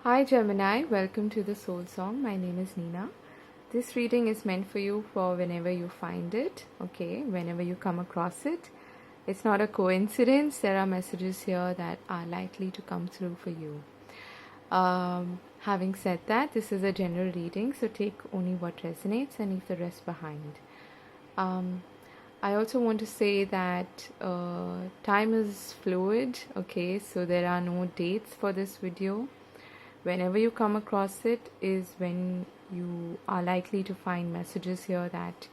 Hi Gemini, welcome to the Soul Song. My name is Nina. This reading is meant for you for whenever you find it, okay, whenever you come across it. It's not a coincidence, there are messages here that are likely to come through for you. Having said that, this is a general reading, so take only what resonates and leave the rest behind. I also want to say that time is fluid, okay, so there are no dates for this video. Whenever you come across it is when you are likely to find messages here that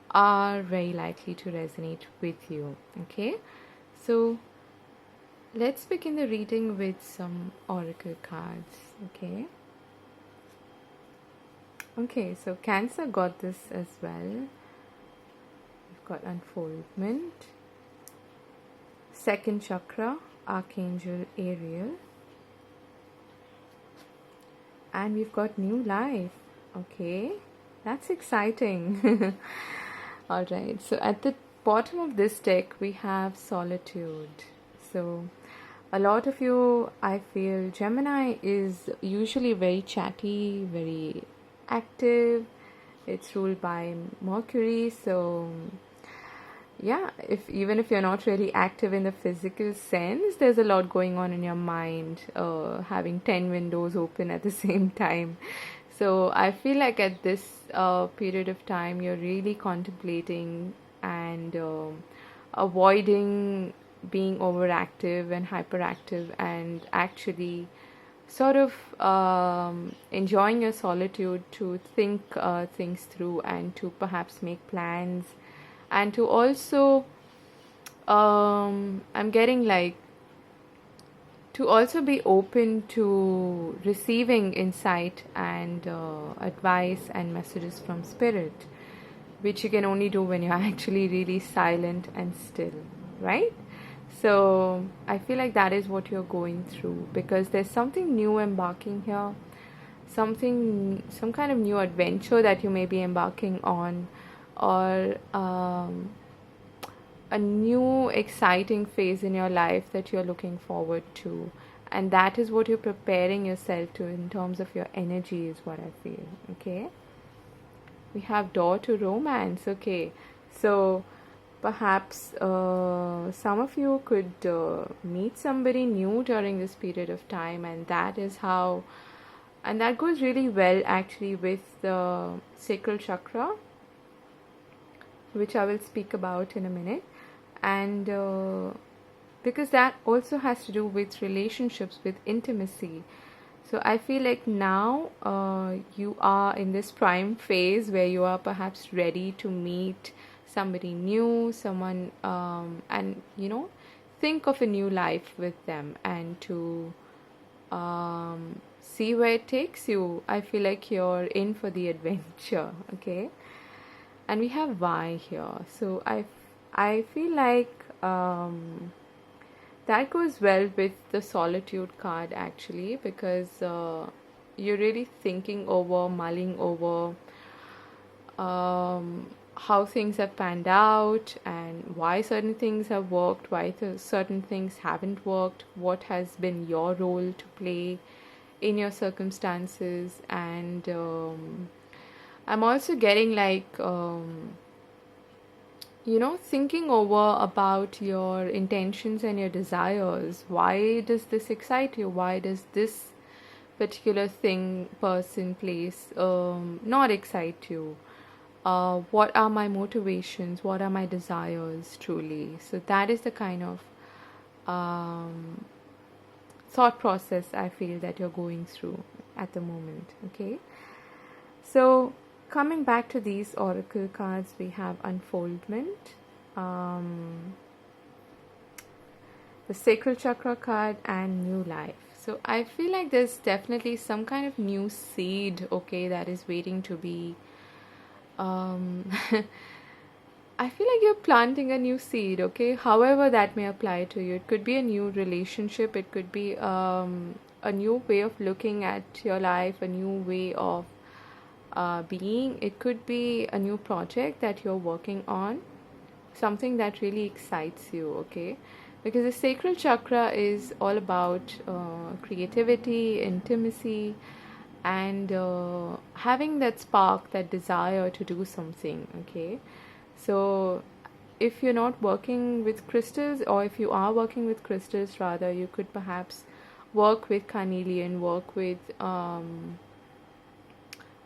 are very likely to resonate with you, okay? So let's begin the reading with some oracle cards, okay? Okay, so Cancer got this as well. We've got unfoldment, second chakra, Archangel Ariel, and we've got new life. Okay, that's exciting. All right, so at the bottom of this deck we have solitude. So a lot of you, I feel, Gemini is usually very chatty, very active. It's ruled by Mercury, so yeah, even if you're not really active in the physical sense, there's a lot going on in your mind, having 10 windows open at the same time. So I feel like at this period of time, you're really contemplating and avoiding being overactive and hyperactive, and actually sort of enjoying your solitude to think things through and to perhaps make plans, and to also I'm getting like to also be open to receiving insight and advice and messages from spirit, which you can only do when you're actually really silent and still, right? So I feel like that is what you're going through, because there's something new embarking here, some kind of new adventure that you may be embarking on, or a new exciting phase in your life that you're looking forward to, and that is what you're preparing yourself to in terms of your energy, is what I feel. Okay, we have door to romance. Okay, so perhaps some of you could meet somebody new during this period of time, and that goes really well actually with the sacral chakra, which I will speak about in a minute. And because that also has to do with relationships, with intimacy. So I feel like now you are in this prime phase where you are perhaps ready to meet somebody new, someone, and think of a new life with them, and to see where it takes you. I feel like you're in for the adventure, okay? And we have why here. So I feel like that goes well with the solitude card actually, because you're really thinking over, mulling over how things have panned out, and why certain things have worked, why certain things haven't worked, what has been your role to play in your circumstances. And I'm also getting like thinking over about your intentions and your desires. Why does this excite you? Why does this particular thing, person, place not excite you? What are my motivations? What are my desires truly? So that is the kind of thought process I feel that you're going through at the moment. Okay, so coming back to these oracle cards, we have unfoldment, the sacral chakra card, and new life. So I feel like there's definitely some kind of new seed, okay, that is waiting to be I feel like you're planting a new seed, okay, however that may apply to you. It could be a new relationship, it could be a new way of looking at your life, a new way of being. It could be a new project that you're working on, something that really excites you, okay? because the sacral chakra is all about creativity, intimacy, and having that spark, that desire to do something. Okay, so if you're not working with crystals, or if you are working with crystals rather, you could perhaps work with carnelian, work with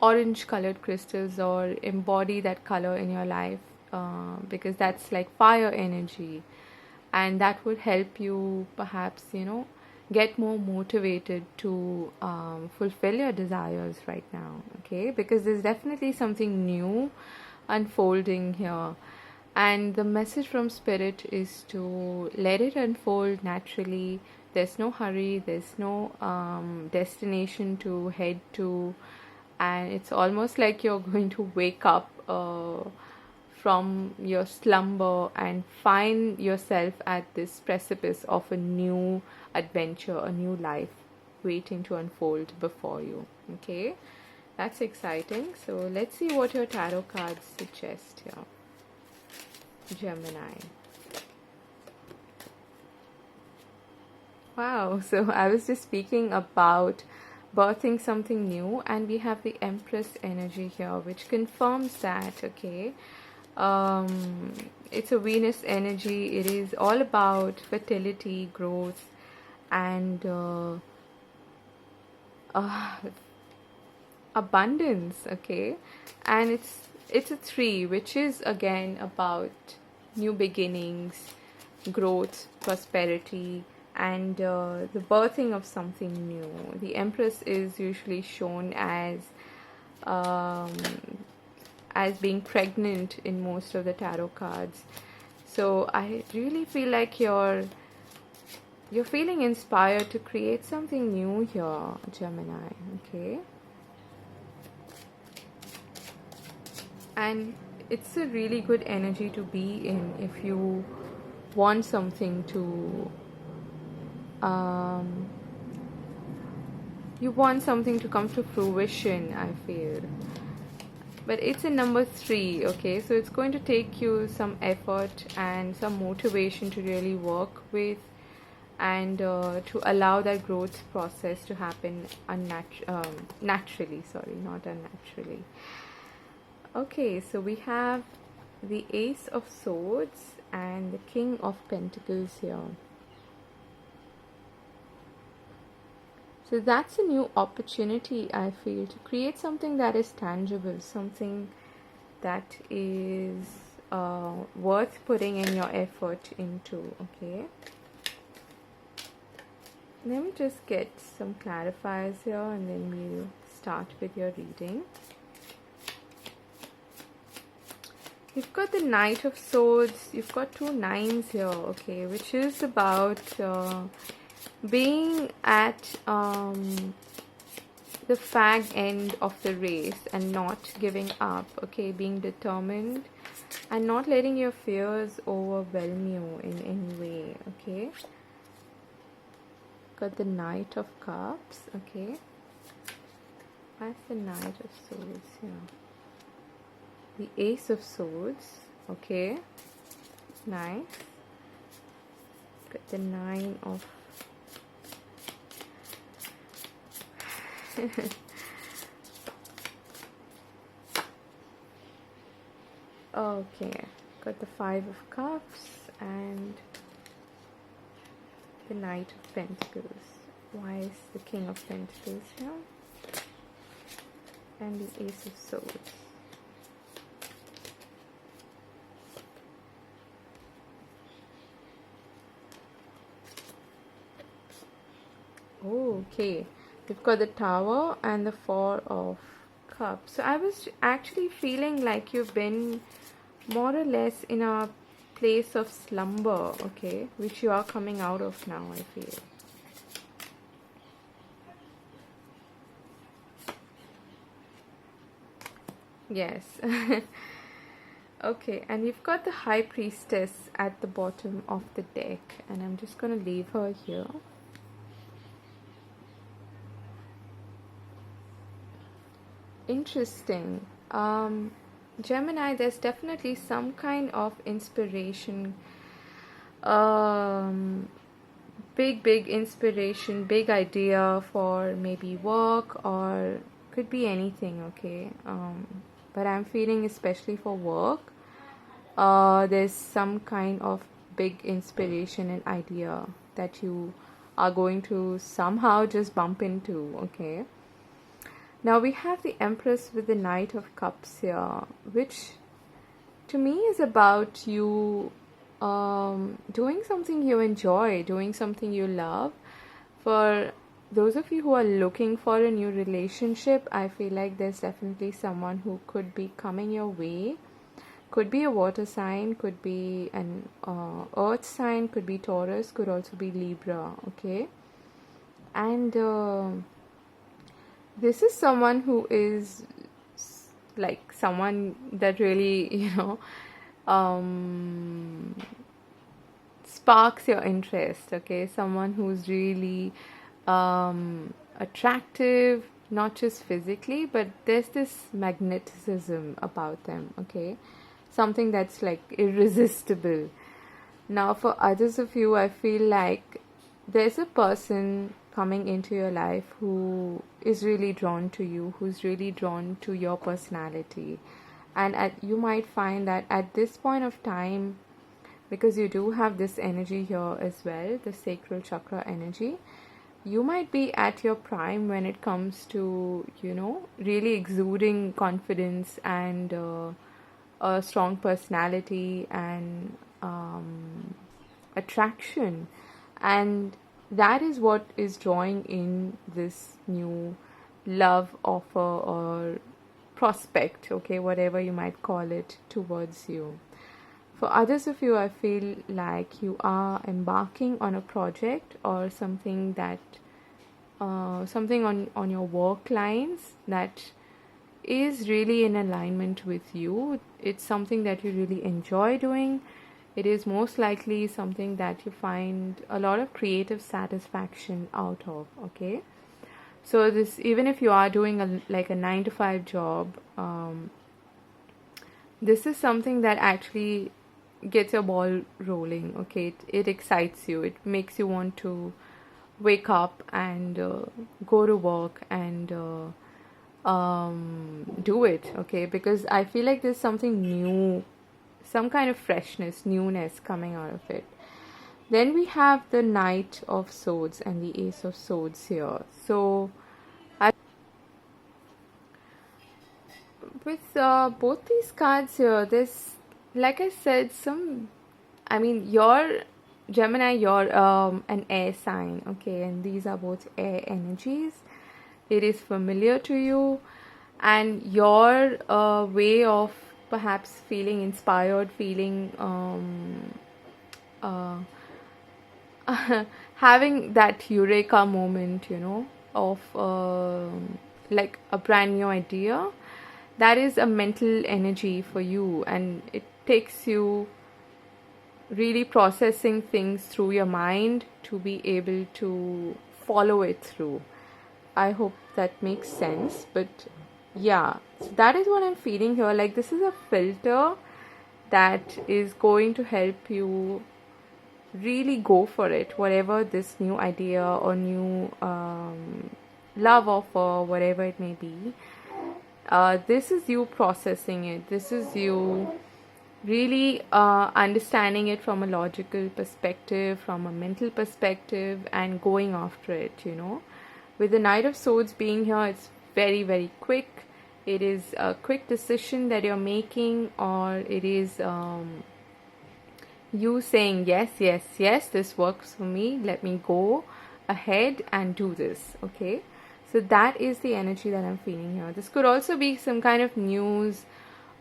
orange colored crystals, or embody that color in your life, because that's like fire energy, and that would help you perhaps, get more motivated to fulfill your desires right now. Okay, because there's definitely something new unfolding here, and the message from spirit is to let it unfold naturally. There's no hurry, there's no destination to head to, and it's almost like you're going to wake up from your slumber and find yourself at this precipice of a new adventure, a new life waiting to unfold before you. Okay, that's exciting. So let's see what your tarot cards suggest here, Gemini. Wow, so I was just speaking about birthing something new, and we have the Empress energy here, which confirms that. Okay, it's a Venus energy. It is all about fertility, growth, and abundance. Okay, and it's a 3, which is again about new beginnings, growth, prosperity, and the birthing of something new. The Empress is usually shown um, as being pregnant in most of the tarot cards. So I really feel like you're feeling inspired to create something new here, Gemini. Okay, and it's a really good energy to be in if you want something to come to fruition, I feel. But it's in number 3. Okay, so it's going to take you some effort and some motivation to really work with, and to allow that growth process to happen naturally. Sorry, not unnaturally. Okay, so we have the Ace of Swords and the King of Pentacles here. So that's a new opportunity, I feel, to create something that is tangible, something that is worth putting in your effort into. Okay, let me just get some clarifiers here, and then we'll start with your reading. You've got the Knight of Swords. You've got 2 9s here, okay, which is about being at the fag end of the race and not giving up. Okay, being determined and not letting your fears overwhelm you in any way. Okay, got the Knight of Cups. Okay, that's the Knight of Swords here. The Ace of Swords. Okay, nice. Got the 9 of okay, got the 5 of Cups and the Knight of Pentacles. Why is the King of Pentacles here? And the Ace of Swords. Okay, we've got the Tower and the 4 of Cups. So I was actually feeling like you've been more or less in a place of slumber, okay, which you are coming out of now, I feel. Yes. Okay, and we've got the High Priestess at the bottom of the deck, and I'm just going to leave her here. Interesting. Gemini, there's definitely some kind of inspiration um, big inspiration, big idea for maybe work or could be anything, okay? But I'm feeling especially for work, there's some kind of big inspiration and idea that you are going to somehow just bump into, okay? Now we have the Empress with the Knight of Cups here, which to me is about you doing something you enjoy, doing something you love. For those of you who are looking for a new relationship, I feel like there's definitely someone who could be coming your way. Could be a water sign, could be an earth sign, could be Taurus, could also be Libra, okay? And this is someone who is like someone that really, um, sparks your interest, okay? Someone who's really attractive, not just physically, but there's this magnetism about them, okay? Something that's like irresistible. Now, for others of you, I feel like there's a person coming into your life who is really drawn to you, who's really drawn to your personality. And you might find that at this point of time, because you do have this energy here as well, the sacral chakra energy, you might be at your prime when it comes to, really exuding confidence and a strong personality and attraction. And that is what is drawing in this new love offer or prospect, okay, whatever you might call it, towards you. For others of you, I feel like you are embarking on a project or something that something on your work lines that is really in alignment with you. It's something that you really enjoy doing. It is most likely something that you find a lot of creative satisfaction out of, okay? So this, even if you are doing a 9 to 5 job, this is something that actually gets your ball rolling, okay? It excites you. It makes you want to wake up and go to work and do it, okay? Because I feel like there's something new, some kind of freshness, newness coming out of it. Then we have the Knight of Swords and the Ace of Swords here. So with both these cards here, there's, like I said, you're Gemini, you're an air sign, okay? And these are both air energies. It is familiar to you, and your way of perhaps feeling inspired, feeling having that eureka moment, of like a brand new idea. That is a mental energy for you, and it takes you really processing things through your mind to be able to follow it through. I hope that makes sense. But yeah, so that is what I'm feeling here. Like, this is a filter that is going to help you really go for it, whatever this new idea or new love offer, whatever it may be. This is you processing it. This is you really understanding it from a logical perspective, from a mental perspective, and going after it, With the Knight of Swords being here, it's very, very quick. It is a quick decision that you're making, or it is you saying, yes, yes, yes, this works for me. Let me go ahead and do this, okay? So that is the energy that I'm feeling here. This could also be some kind of news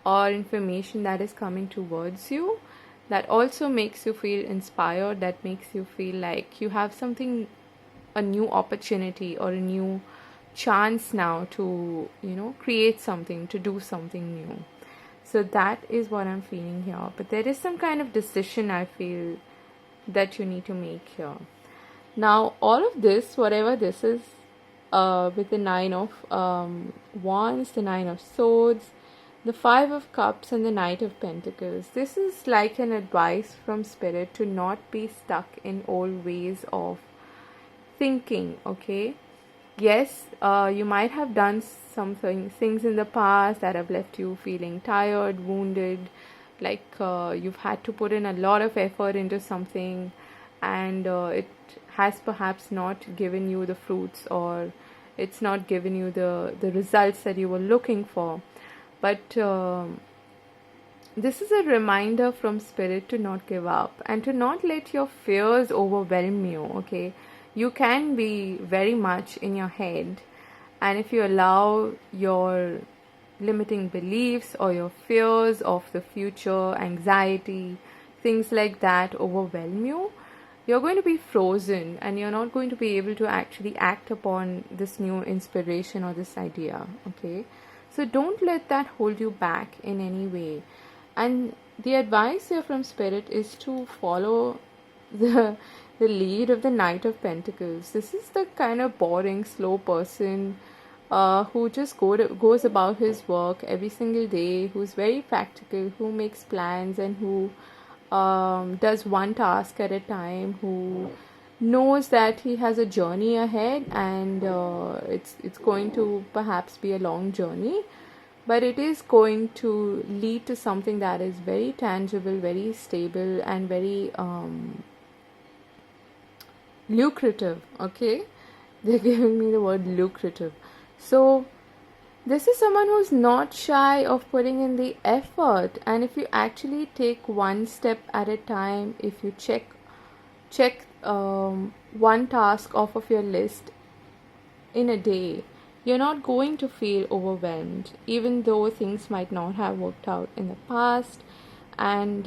or information that is coming towards you that also makes you feel inspired, that makes you feel like you have something, a new opportunity or a new chance now to, create something, to do something new. So that is what I'm feeling here. But there is some kind of decision I feel that you need to make here. Now, all of this, whatever this is, with the Nine of Wands, the Nine of Swords, the Five of Cups and the Knight of Pentacles. This is like an advice from Spirit to not be stuck in old ways of thinking, okay? Yes, you might have done things in the past that have left you feeling tired, wounded, like you've had to put in a lot of effort into something, and it has perhaps not given you the fruits, or it's not given you the results that you were looking for. But this is a reminder from Spirit to not give up and to not let your fears overwhelm you, okay? You can be very much in your head, and if you allow your limiting beliefs or your fears of the future, anxiety, things like that overwhelm you, you're going to be frozen and you're not going to be able to actually act upon this new inspiration or this idea, okay? So don't let that hold you back in any way. And the advice here from Spirit is to follow the lead of the Knight of Pentacles. This is the kind of boring, slow person who just goes about his work every single day, who's very practical, who makes plans, and who does one task at a time, who knows that he has a journey ahead, and it's going to perhaps be a long journey, but it is going to lead to something that is very tangible, very stable, and very lucrative, okay? They're giving me the word lucrative. So this is someone who's not shy of putting in the effort, and if you actually take one step at a time, if you check one task off of your list in a day, you're not going to feel overwhelmed, even though things might not have worked out in the past, and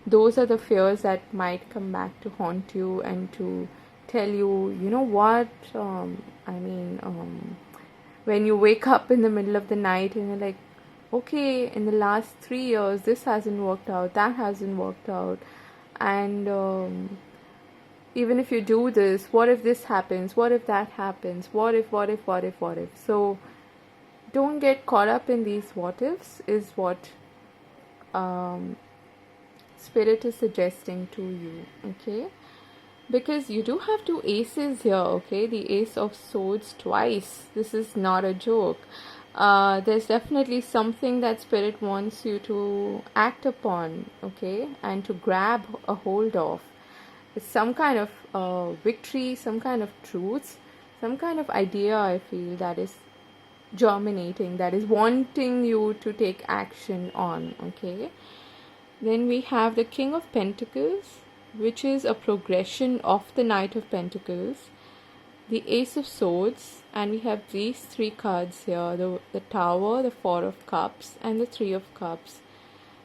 those are the fears that might come back to haunt you and to tell you, you know what, when you wake up in the middle of the night and you're like, okay, in the last 3 years this hasn't worked out, that hasn't worked out, and even if you do this, what if this happens, what if that happens, what if. So don't get caught up in these what ifs, is what Spirit is suggesting to you, okay? Because you do have two aces here, okay? The Ace of Swords twice. This is not a joke. There's definitely something that Spirit wants you to act upon, okay? And to grab a hold of. It's some kind of victory, some kind of truth, some kind of idea, I feel, that is germinating, that is wanting you to take action on, okay? Then we have the King of Pentacles, which is a progression of the Knight of Pentacles, the Ace of Swords, and we have these three cards here, the Tower, the Four of Cups, and the Three of Cups.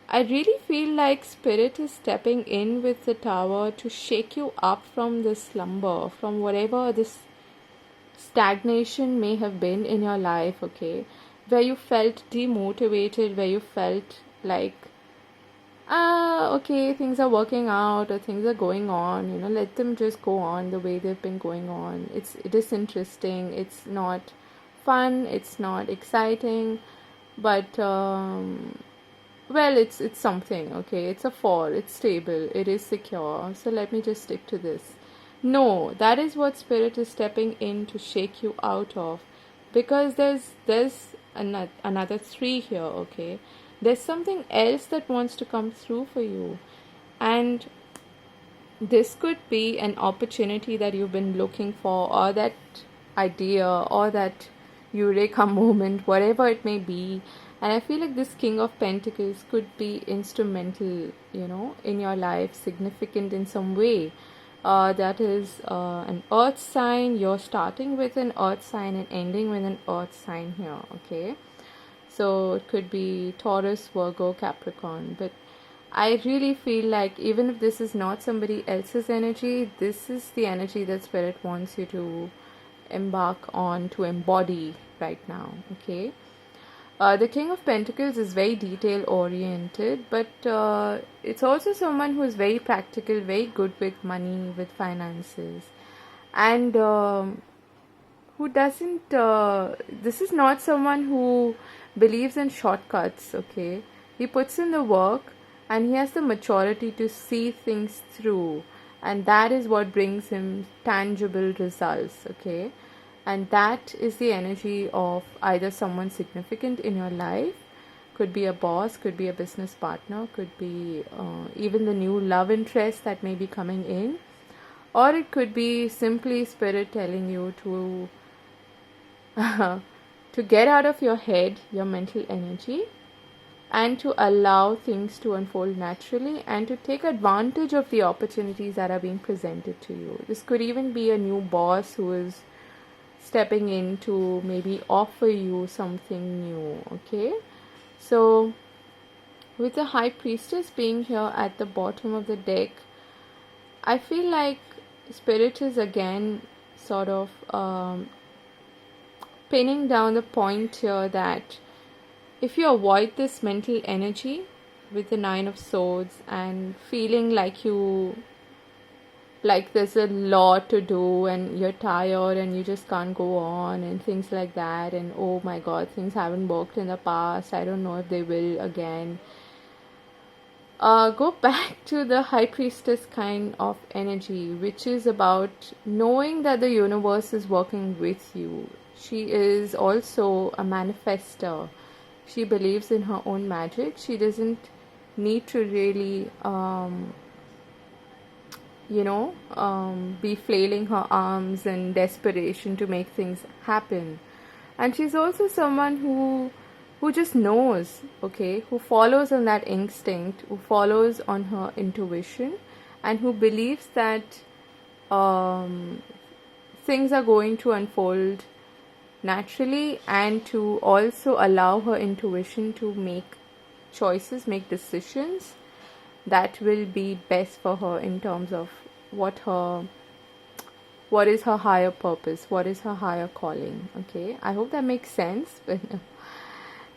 I really feel like Spirit is stepping in with the Tower to shake you up from this slumber, from whatever this stagnation may have been in your life, okay? Where you felt demotivated, where you felt like, okay, things are working out or things are going on, you know, let them just go on the way they've been going on. It is interesting, it's not fun, it's not exciting, but well, it's something, okay? It's a 4, it's stable, it is secure, so let me just stick to this. No, that is what Spirit is stepping in to shake you out of, because there's another 3 here, okay? There's something else that wants to come through for you, and this could be an opportunity that you've been looking for, or that idea, or that eureka moment, whatever it may be. And I feel like this King of Pentacles could be instrumental, you know, in your life, significant in some way. That is an earth sign. You're starting with an earth sign and ending with an earth sign here, okay? So it could be Taurus, Virgo, Capricorn. But I really feel like even if this is not somebody else's energy, this is the energy that Spirit wants you to embark on, to embody right now, okay? The King of Pentacles is very detail oriented, but it's also someone who is very practical, very good with money, with finances, and who doesn't, this is not someone who believes in shortcuts, okay? He puts in the work and he has the maturity to see things through, and that is what brings him tangible results, okay? And that is the energy of either someone significant in your life, could be a boss, could be a business partner, could be even the new love interest that may be coming in, or it could be simply spirit telling you to to get out of your head, your mental energy, and to allow things to unfold naturally and to take advantage of the opportunities that are being presented to you. This could even be a new boss who is stepping in to maybe offer you something new, okay? So, with the High Priestess being here at the bottom of the deck, I feel like Spirit is again sort of pinning down the point here that if you avoid this mental energy with the Nine of Swords and feeling like there's a lot to do and you're tired and you just can't go on and things like that, and oh my god, things haven't worked in the past, I don't know if they will again, go back to the High Priestess kind of energy, which is about knowing that the universe is working with you. She is also a manifester. She believes in her own magic. She doesn't need to really be flailing her arms in desperation to make things happen. And she's also someone who just knows, okay, who follows on that instinct, who follows on her intuition, and who believes that things are going to unfold naturally, and to also allow her intuition to make choices, make decisions that will be best for her in terms of what is her higher purpose, what is her higher calling, okay? I hope that makes sense, but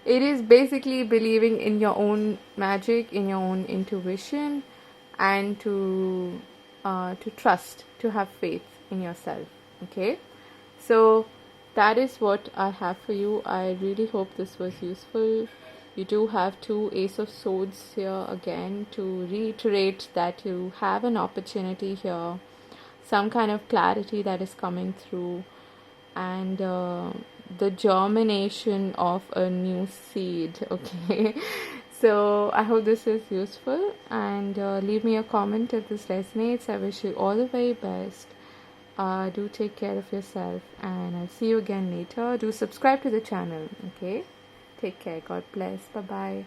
it is basically believing in your own magic, in your own intuition, and to trust, to have faith in yourself, okay? So that is what I have for you. I really hope this was useful. You do have 2 Ace of Swords here again to reiterate that you have an opportunity here, some kind of clarity that is coming through, and the germination of a new seed, okay? So I hope this is useful, and leave me a comment if this resonates. I wish you all the very best. Do take care of yourself, and I'll see you again later. Do subscribe to the channel, okay? Take care. God bless. Bye-bye.